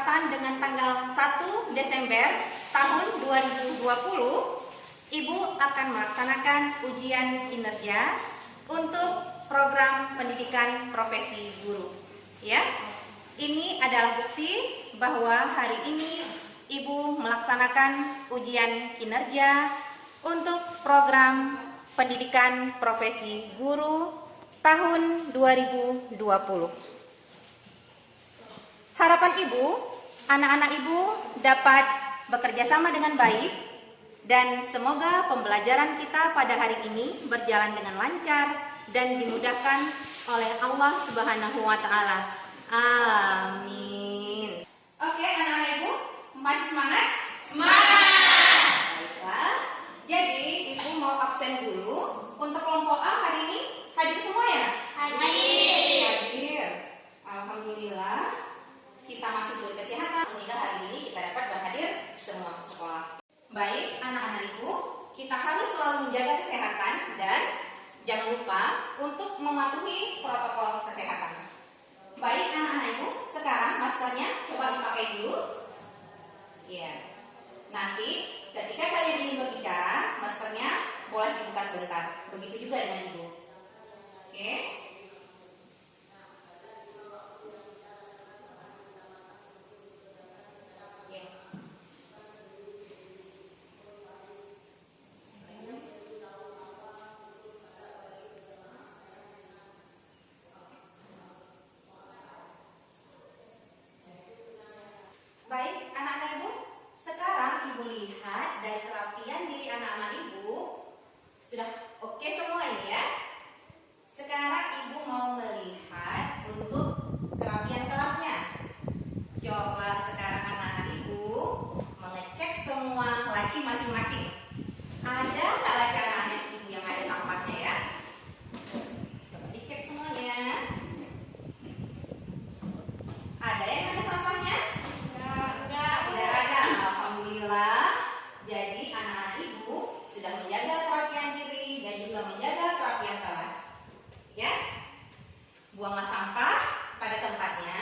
bertepatan dengan tanggal 1 Desember tahun 2020, Ibu akan melaksanakan ujian kinerja untuk program pendidikan profesi guru. Ya, ini adalah bukti bahwa hari ini Ibu melaksanakan ujian kinerja untuk program pendidikan profesi guru tahun 2020. Harapan Ibu, anak-anak Ibu dapat bekerja sama dengan baik dan semoga pembelajaran kita pada hari ini berjalan dengan lancar dan dimudahkan oleh Allah Subhanahu wa taala. Amin. Oke, anak-anak Ibu, masih semangat? Semangat. Baiklah. Jadi, Ibu mau absen dulu. Untuk kelompok A hari ini hadir semua ya? Hadir. Hadir. Alhamdulillah. Kita masih diberi kesehatan sehingga hari ini kita dapat berhadir semua ke sekolah. Baik, anak-anak Ibu, kita harus selalu menjaga kesehatan dan jangan lupa untuk mematuhi protokol kesehatan. Baik, anak-anak Ibu, sekarang maskernya coba dipakai dulu. Iya. Nanti ketika kalian ingin berbicara, maskernya boleh dibuka sebentar. Begitu juga dengan Ibu. Oke. Baik, anak-anak Ibu, sekarang Ibu lihat dari kerapian diri anak-anak Ibu sudah oke semua ini ya. Sekarang Ibu mau melihat untuk kerapian kelasnya. Coba sekarang anak-anak Ibu mengecek semua laki masing-masing. Ada nggak laki anak-anak Ibu yang ada sampahnya ya? Coba dicek semuanya. Ada yang ada sampahnya? Tidak ada. Alhamdulillah. Jadi anak-anak Ibu sudah menjaga kerapian diri dan juga menjaga kerapian kelas. Ya, buanglah sampah pada tempatnya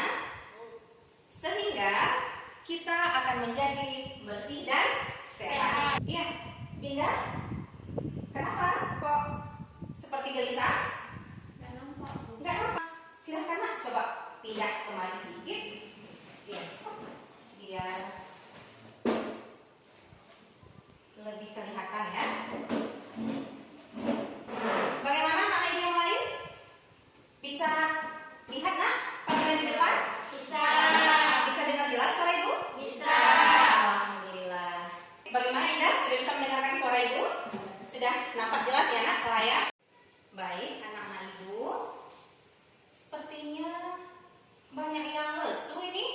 sehingga kita akan menjadi bersih dan sehat. Iya, Dinda. Kenapa kok seperti gelisah? Enggak apa-apa. Silahkan nak, coba pindah kemari sedikit. Iya. Biar lebih kelihatan ya. Bagaimana anak ibu yang lain? Bisa lihat nak tampilan di depan? Bisa. Bisa dengar jelas suara ibu? Bisa. Alhamdulillah. Bagaimana Indah? Sudah bisa mendengarkan suara ibu? Sudah nampak jelas ya nak ke layar? Baik, anak-anak ibu. Sepertinya banyak yang lesu ini.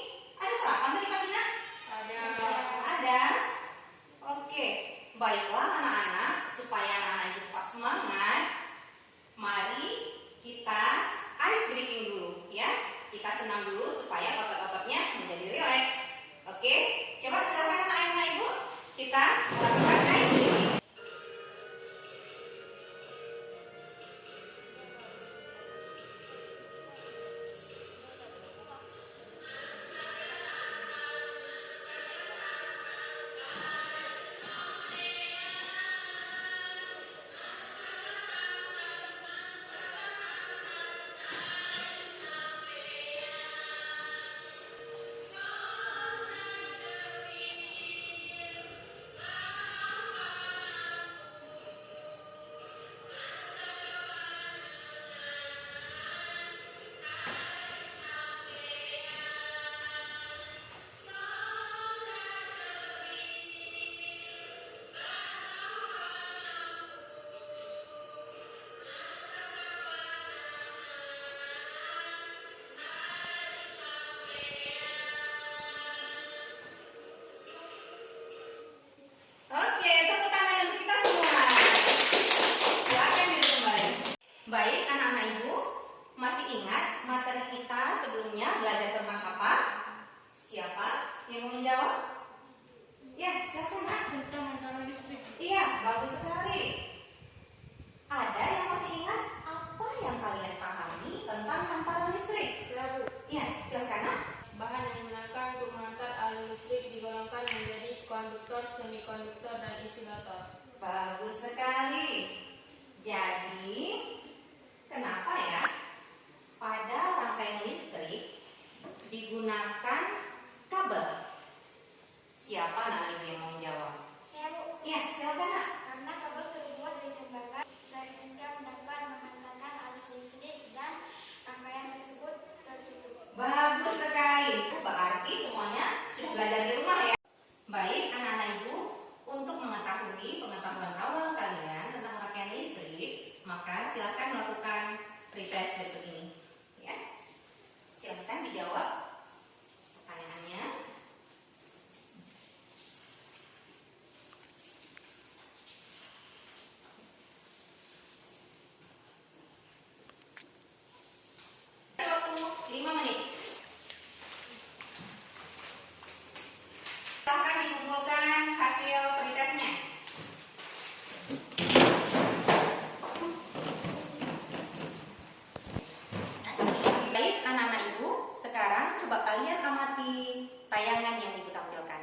Ada sarapan tadi pagi nak? Ada. Oke, baiklah anak-anak, supaya anak-anak ibu tetap semangat, mari kita ice breaking dulu ya. Kita senam dulu supaya otot-ototnya menjadi rileks. Oke, coba silakan anak-anak ibu, kita melakukan ice breaking. Oke, tepuk tangan untuk kita semua. Silakan duduk kembali. Baik, anak-anak ibu, masih ingat materi kita sebelumnya belajar tentang apa? Siapa yang mau menjawab? Ya, silakan nak. Tentang antara listrik. Iya, bagus sekali. Ada yang masih ingat apa yang kalian pahami tentang hamparan listrik? Lalu, Iya, silakan nak. bahan yang digunakan untuk menghantar konduktor dan insulator. Bagus sekali. Jadi, kenapa ya pada rangkaian listrik digunakan kabel? Siapa anak ibu yang mau menjawab? Saya Bu. Iya, silakan Nak. Karena kabel terbuat dari tembaga sehingga dapat menghantarkan arus listrik dan rangkaian tersebut tertutup. Bagus sekali. Berarti semuanya sudah belajar di rumah ya. Baik, anak-anak ibu, untuk mengetahui pengetahuan awal kalian tentang rangkaian listrik, maka silakan melakukan refresh berikut ini. Ya, silakan dijawab pertanyaannya. Waktu 5 menit. Silakan dikumpulkan hasil pretestnya. Baik anak-anak ibu, sekarang coba kalian amati tayangan yang ibu tampilkan.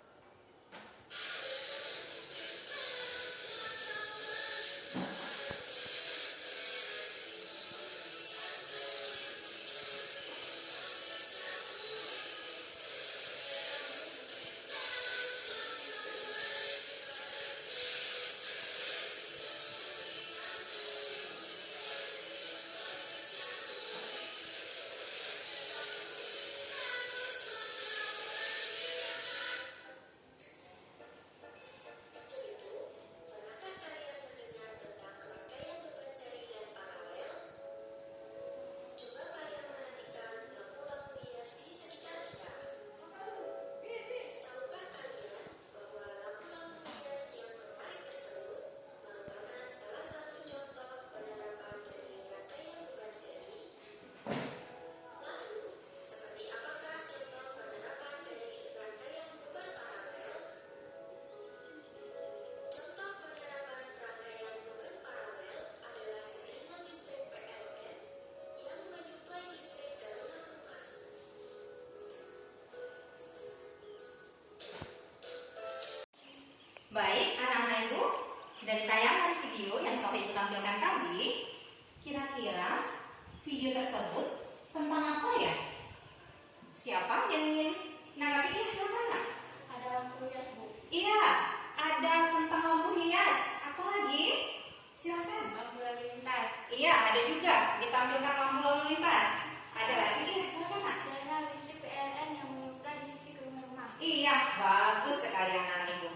Pernahkah kalian mendengar tentang rangkaian beban seri dan paralel? Coba kalian perhatikan lampu-lampu hias di sekitar kita. Tahukah kalian bahwa lampu-lampu hias yang menarik tersebut merupakan salah satu contoh penerapan dari rangkaian beban seri? Lalu, seperti apakah contoh penerapan dari rangkaian beban paralel? Contoh penerapan rangkaian beban paralel adalah jaringan listrik PLN yang menyuplai listrik ke rumah-rumah. Baik anak-anak ibu, dari tayangan video yang telah ibu tampilkan tadi, kira-kira video tersebut tentang apa ya? Siapa yang ingin menanggapi? Ya, silakan Nak. Ada lampu hias Bu. Iya, ada tentang lampu hias. Apa lagi? Silakan. Lampu lalu lintas. Iya, ada juga ditampilkan lampu lalu lintas. Ada lagi? Iya, silakan Nak. Jaringan listrik PLN yang menyuplai listrik ke rumah-rumah. Iya, bagus sekali anak ibu.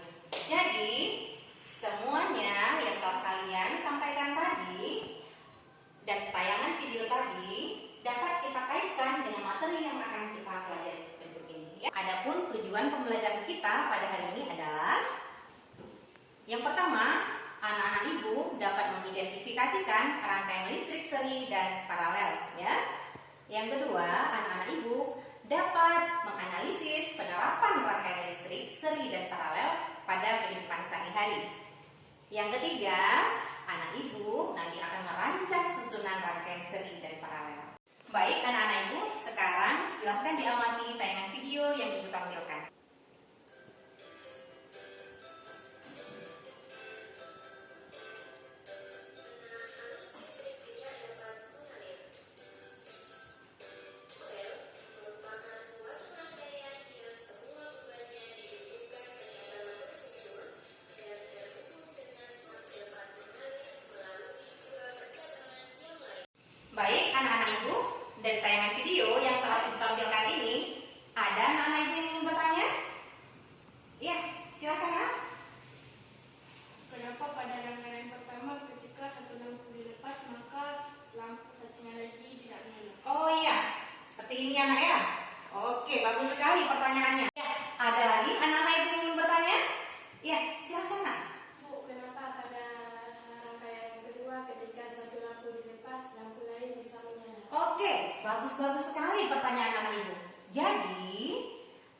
Jadi, semuanya yang telah kalian sampaikan tadi dan tayangan video tadi dapat kita kaitkan dengan materi yang akan kita pelajari berikut ini. Ya. Adapun tujuan pembelajaran kita pada hari ini adalah yang pertama, anak-anak ibu dapat mengidentifikasikan rangkaian listrik seri dan paralel, ya. Yang kedua, anak-anak ibu dapat menganalisis penerapan rangkaian listrik seri dan paralel pada kehidupan sehari-hari. Yang ketiga, anak ibu nanti akan merancang susunan rangkaian seri dan paralel. Baik anak-anak ibu, sekarang silahkan diamati tayangan video yang ibu tampilkan. Arus listrik tidak dapat mengalir. Rel merupakan suatu rangkaian yang semua bebannya dihubungkan secara tersusun dan terhubung dengan suatu dapat mengalir melalui dua percabangan yang lain. Baik anak-anak ibu, dari tayangan video yang telah ibu tampilkan ini, ada anak-anak ibu yang ingin bertanya? Iya, silakan Nak. Kenapa pada rangkaian pertama ketika satu lampu dilepas maka lampu satunya lagi tidak menyala? Oh iya, seperti ini anak ya. Oke, bagus sekali pertanyaannya. Ya, ada lagi anak-anak ibu yang ingin bertanya? Iya, silakan Nak. Bu, kenapa pada rangkaian kedua ketika satu lampu dilepas lampu lain bisa menyala? Oke, bagus-bagus sekali pertanyaan anak ibu. Jadi,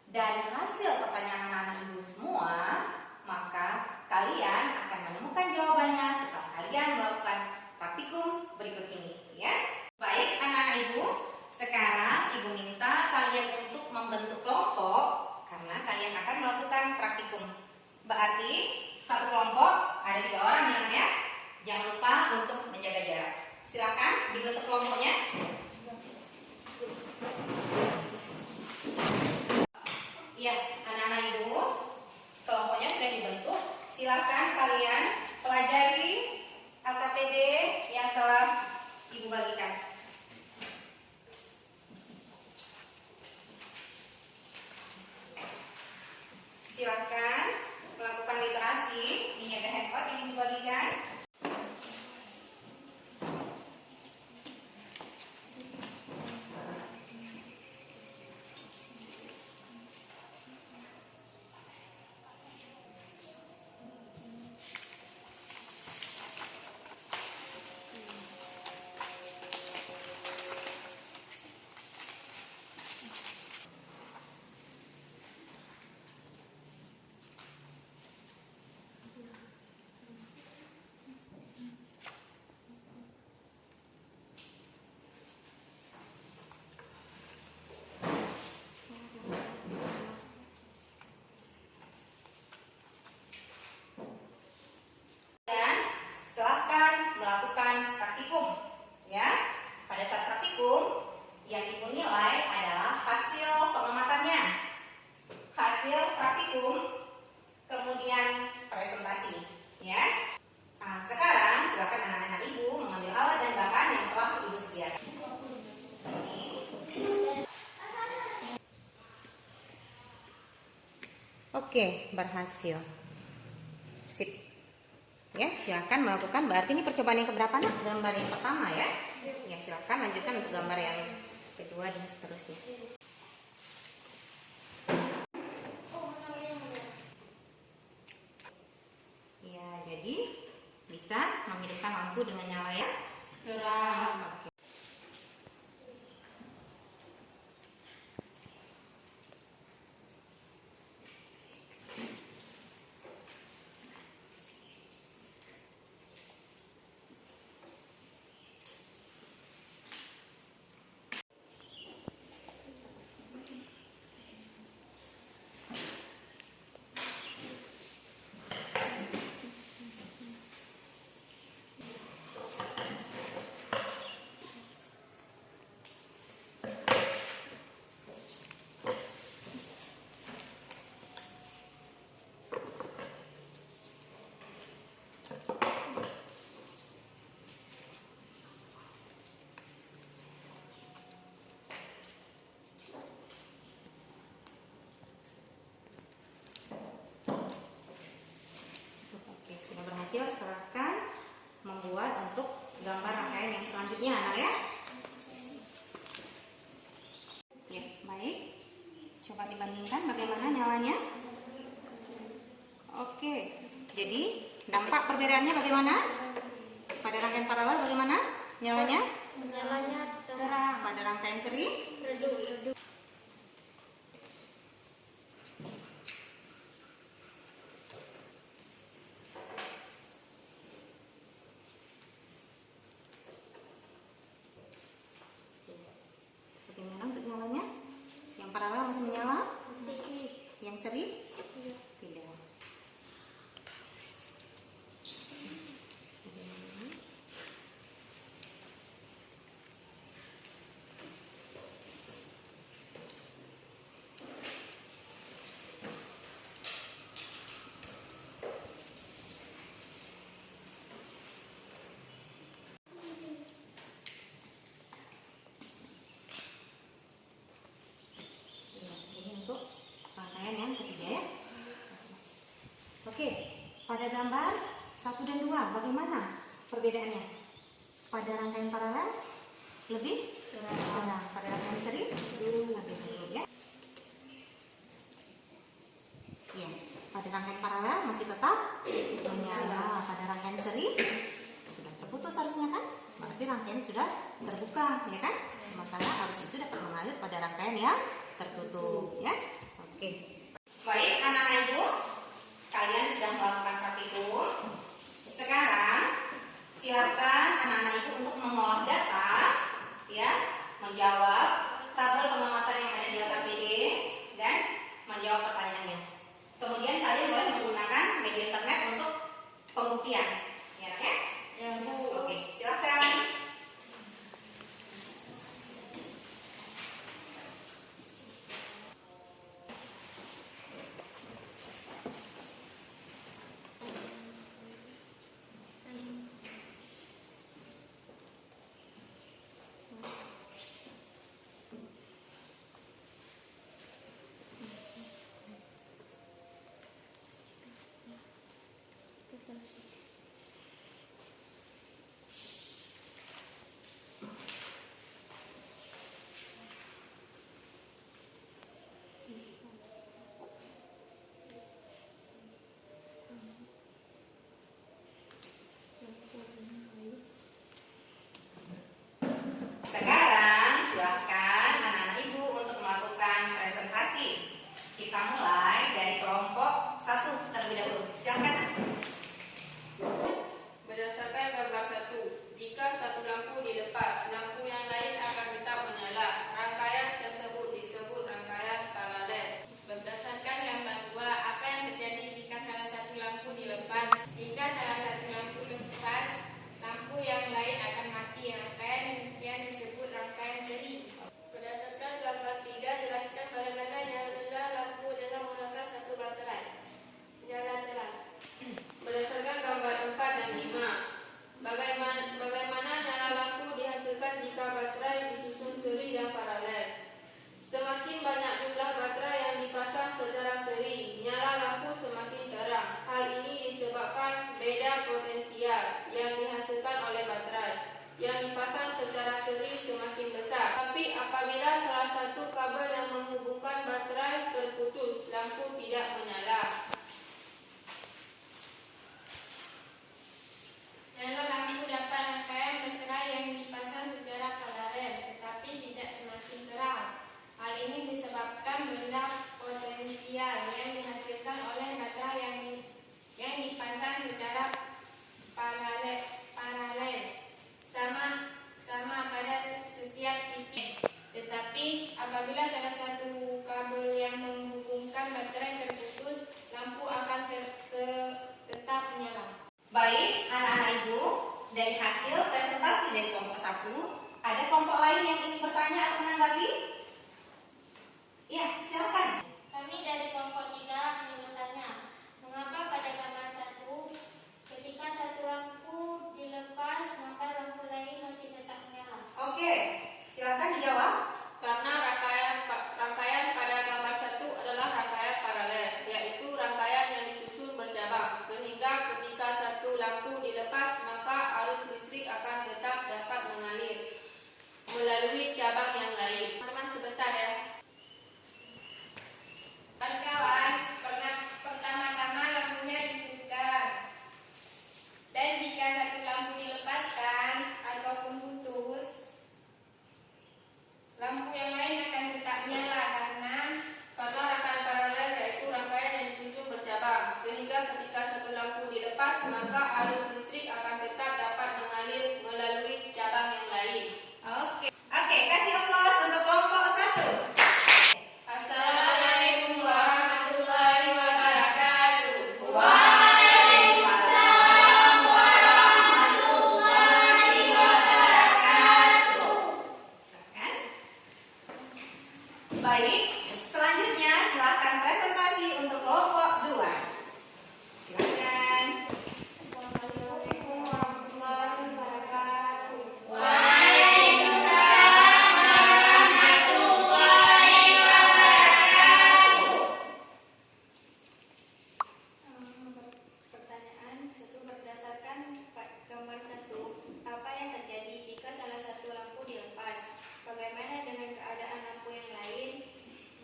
dari hasil pertanyaan anak ibu semua, maka kalian akan menemukan jawabannya setelah kalian melakukan praktikum berikut ini, ya. Baik anak-anak ibu, sekarang ibu minta kalian untuk membentuk kelompok karena kalian akan melakukan praktikum. Berarti Silakan sekalian pelajari LKPD yang telah Ibu bagikan. Silakan melakukan literasi. Ini ada handout yang Ibu bagikan. Dan silakan melakukan praktikum. Ya, pada saat praktikum yang Ibu nilai adalah hasil pengamatannya, hasil praktikum, kemudian presentasi. Ya. Nah, sekarang silakan anak-anak Ibu mengambil alat dan bahan yang telah Ibu sediakan. Ini. Oke, berhasil. Sip. Ya, silakan melakukan. Berarti ini percobaan yang keberapa, Nak? Gambar yang pertama ya. Ya, silakan lanjutkan untuk gambar yang kedua dan seterusnya. Ya, jadi bisa menghidupkan lampu dengan nyala yang terang. Oke. Oke, sudah berhasil. Silakan membuat untuk gambar rangkaian yang selanjutnya, Anak ya. Ya, baik. Coba dibandingkan bagaimana nyalanya. Oke, jadi dampak perbedaannya bagaimana? Pada rangkaian paralel bagaimana nyalanya? Nyalanya terang. Pada rangkaian seri? Redup. Bagaimana untuk nyalanya? Yang paralel masih menyala? Yang seri? Tidak. Ini untuk rangkaian yang ketiga ya. Oke, pada gambar 1 dan 2 bagaimana perbedaannya? Pada rangkaian paralel lebih terang. Pada rangkaian seri lebih redup ya. Ya, pada rangkaian paralel masih tetap menyala. Pada rangkaian seri sudah terputus harusnya kan? Berarti rangkaian sudah terbuka ya kan? Sementara arus itu dapat mengalir pada rangkaian yang tertutup ya. Oke. Baik anak-anak Ibu, kalian sudah melakukan praktikum. Sekarang silakan anak-anak Ibu untuk mengolah data ya, menjawab tabel pengamatan yang ada di LKPD dan menjawab pertanyaannya. Kemudian kalian boleh menggunakan media internet untuk pembuktian. Ya, Nak, ya? Ya, Bu. Oke, silakan. satu kabel yang menghubungkan baterai terputus, lampu tidak menyala. Nyala lampu dapat rangkaian baterai yang dipasang secara paralel, tetapi tidak semakin terang. Hal ini disebabkan benda potensial yang dihasilkan oleh baterai yang dipasang secara paralel sama pada setiap titik. Tetapi apabila salah satu kabel yang menghubungkan baterai terputus, lampu akan tetap menyala. Baik, anak-anak ibu, dari hasil presentasi dari kelompok 1, ada kelompok lain yang ingin bertanya atau menanggapi? Ya, silakan. Kami dari kelompok 3 ingin bertanya, mengapa pada gambar 1, ketika satu lampu dilepas, maka lampu lain masih tetap menyala? Oke, silakan dijawab. Karena rangkaian pada gambar 1 adalah rangkaian paralel, yaitu rangkaian yang disusun bercabang, sehingga ketika satu lampu dilepas, maka arus listrik akan tetap dapat mengalir melalui cabang yang lain. Teman-teman sebentar ya. Kawan-kawan, pertama-tama lampunya dihidupkan. Dan jika satu lampu dilepaskan ataupun putus, lampu yang lain akan tetap menyala Karena rangkaian paralel yaitu rangkaian yang disusun bercabang, sehingga ketika satu lampu dilepas, maka arus listrik akan tetap dapat mengalir melalui cabang yang lain. Oke, kasih aplaus untuk kelompok 1. Assalamualaikum warahmatullahi wabarakatuh. Waalaikumsalam warahmatullahi wabarakatuh. Silakan. Baik, selanjutnya silakan presentasi untuk kelompok 2. Silakan. Assalamualaikum warahmatullahi wabarakatuh. Pertanyaan 1, berdasarkan gambar 1, apa yang terjadi jika salah satu lampu dilepas? Bagaimana dengan keadaan lampu yang lain?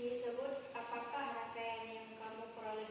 Disebut apakah rangkaian yang kamu peroleh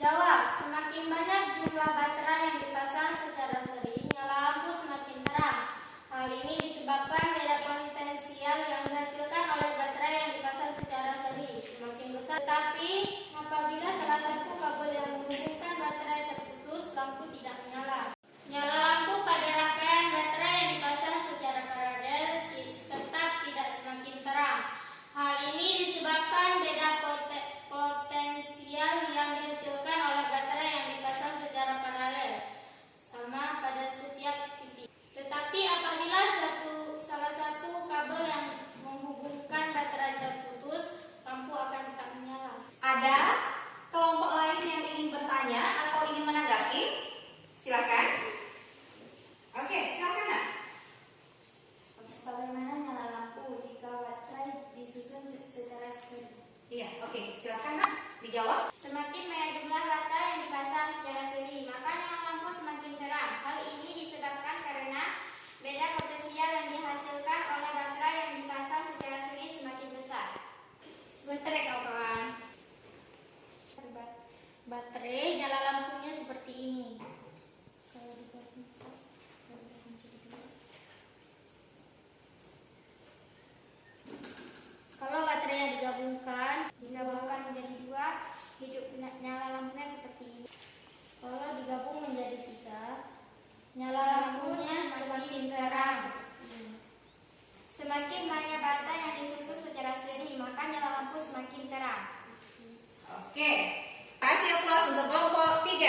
Jawab, semakin banyak jumlah baterai yang dipasang secara seri, nyala lampu semakin terang. Hal ini disebabkan beda potensial yang dihasilkan oleh baterai yang dipasang secara seri semakin besar. Tetapi apabila salah satu kabel yang menghubungkan baterai terputus, lampu tidak menyala. Nyala lampu pada rangkaian baterai yang dipasang secara paralel tetap tidak semakin terang. Hal ini disebabkan beda potensial yang dihasilkan oleh baterai yang dipasang secara paralel sama pada setiap titik. Tetapi apabila salah satu kabel yang menghubungkan baterai terputus, lampu akan tetap menyala. Ada kelompok lain yang ingin bertanya atau ingin menanggapi? Silakan. Oke, silakan Nak. Bagaimana nyala lampu jika baterai disusun secara seri? Iya, oke, silakan Nak dijawab. Semakin banyak jumlah baterai yang dipasang secara seri, maka nyala lampu semakin terang. Hal ini disebabkan karena beda potensial yang dihasilkan oleh baterai yang dipasang secara seri semakin besar. Sebentar ya kawan. Baterai nyala lampunya seperti ini. Kalau baterainya digabungkan menjadi dua, hidup nyala lampunya seperti ini. Kalau digabung menjadi tiga, nyala lampunya semakin terang. Semakin banyak baterai yang disusun secara seri, maka nyala lampu semakin terang. Oke, kasih aplaus untuk kelompok 3.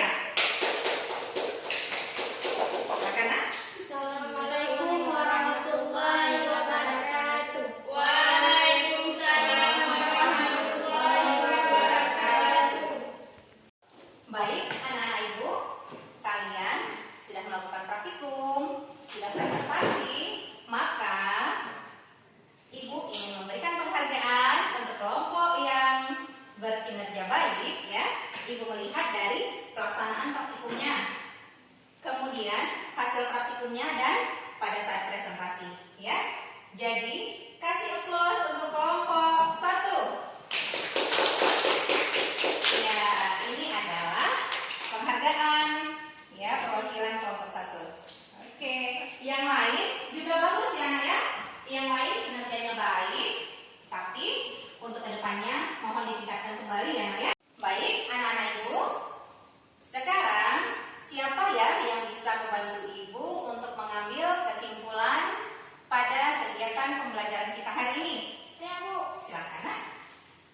Silakan Nak. Assalamualaikum warahmatullahi wabarakatuh. Waalaikumsalam warahmatullahi wabarakatuh. Baik, anak-anak Ibu, kalian sudah melakukan praktikum, sudah presentasi, maka Ibu ingin memberikan penghargaan untuk kelompok yang berkinerja baik ya. Ibu melihat dari pelaksanaan praktikumnya, kemudian hasil praktikumnya dan pada saat presentasi ya. Jadi kasih aplaus untuk kelompok 1. Ya, ini adalah penghargaan ya perwakilan kelompok 1. Oke, yang lain juga bagus ya Nak ya. Yang lain kinerjanya baik, tapi untuk kedepannya mohon ditingkatkan kembali ya Nak ya. Baik, anak-anak Ibu, sekarang siapa ya yang bisa membantu Ibu untuk mengambil kesimpulan pada kegiatan pembelajaran kita hari ini? Saya Bu. Silakan Nak.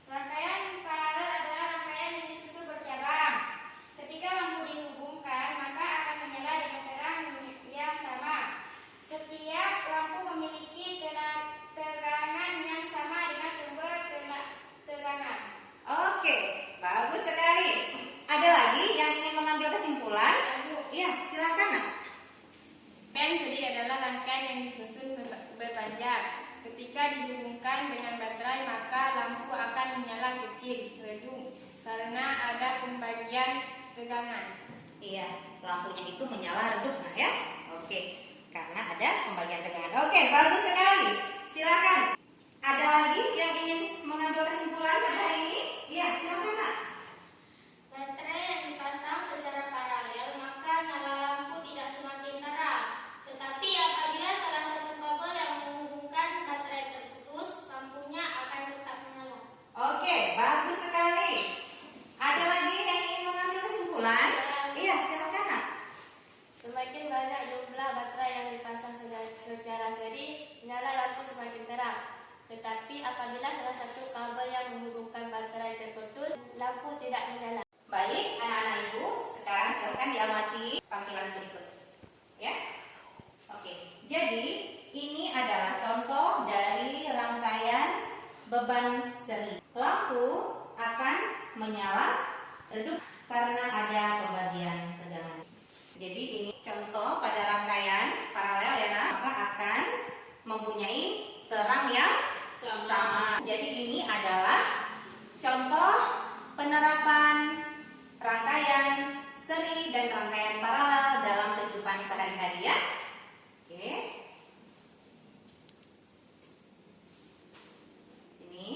Rangkaian paralel adalah rangkaian yang disusun bercabang. Ketika lampu dihubungkan, maka akan menyala dengan terang yang sama. Setiap lampu memiliki tegangan yang sama dengan sumber tegangan. Oke, bagus sekali. Ada lagi yang ingin mengambil kesimpulan? Iya, silakan Nak. Pen seri adalah rangkaian yang disusun berpanjang. Ketika dihubungkan dengan baterai, maka lampu akan menyala kecil, redup, karena ada pembagian tegangan. Iya, lampunya itu menyala redup Nak ya. Oke, karena ada pembagian tegangan. Oke, bagus sekali. Silakan. Ada lagi yang ingin mengambil kesimpulan pada hari ini? Iya, silakan Nak. Baterai yang dipasang secara paralel, maka nyala lampu tidak semakin terang. Tetapi apabila salah satu kabel yang menghubungkan baterai terputus, lampunya akan tetap menyala. Oke, bagus sekali. Ada lagi yang ingin mengambil kesimpulan? Iya, silakan Nak. Semakin banyak jumlah baterai yang dipasang secara seri, nyala lampu semakin terang. Tetapi apabila salah satu kabel yang menghubungkan baterai terputus, lampu tidak menyala. Baik, anak-anak Ibu, sekarang silakan diamati tampilan berikut. Ya. Oke. Jadi, ini adalah contoh dari rangkaian beban seri. Lampu akan menyala redup karena ada pembagian tegangan. Jadi, ini contoh pada rangkaian paralel ya, Nak, maka akan mempunyai terang yang sama. Jadi, ini adalah contoh penerapan rangkaian seri dan rangkaian paralel dalam kehidupan sehari-hari ya. Oke. Ini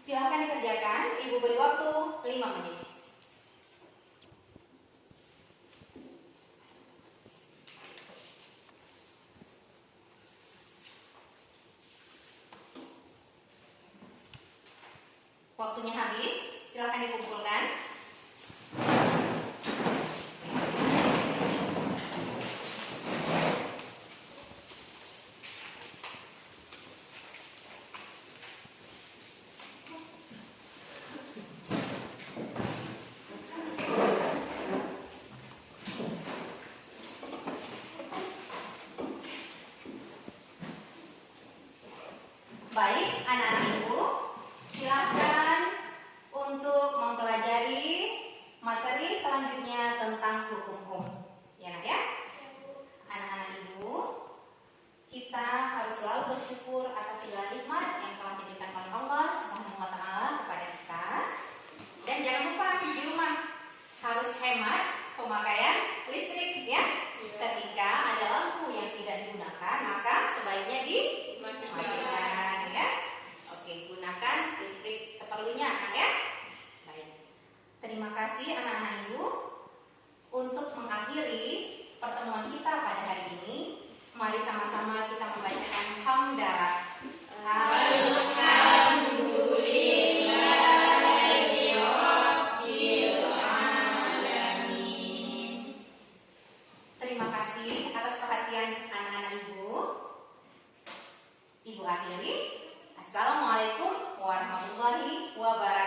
Silahkan dikerjakan, Ibu beri waktu 5 menit. Waktunya habis, silahkan dikumpulkan. Baik, anak-anak Ibu, silahkan untuk mempelajari materi selanjutnya tentang hukum. Ya, Nak ya? Anak-anak Ibu, kita harus selalu bersyukur atas segala nikmat yang telah diberikan oleh Allah Subhanahu wa taala kepada kita. Dan jangan lupa di rumah harus hemat pemakaian listrik ya. Ketika ada lampu yang tidak digunakan, maka sebaiknya dimatikan ya. Oke, gunakan listrik seperlunya Kak ya. Baik. Terima kasih anak-anak Ibu. Untuk mengakhiri pertemuan kita pada hari ini, mari sama-sama kita membacakan hamdalah. Terima kasih atas perhatian anak-anak Ibu. Ibu akhiri. Assalamualaikum warahmatullahi wabarakatuh.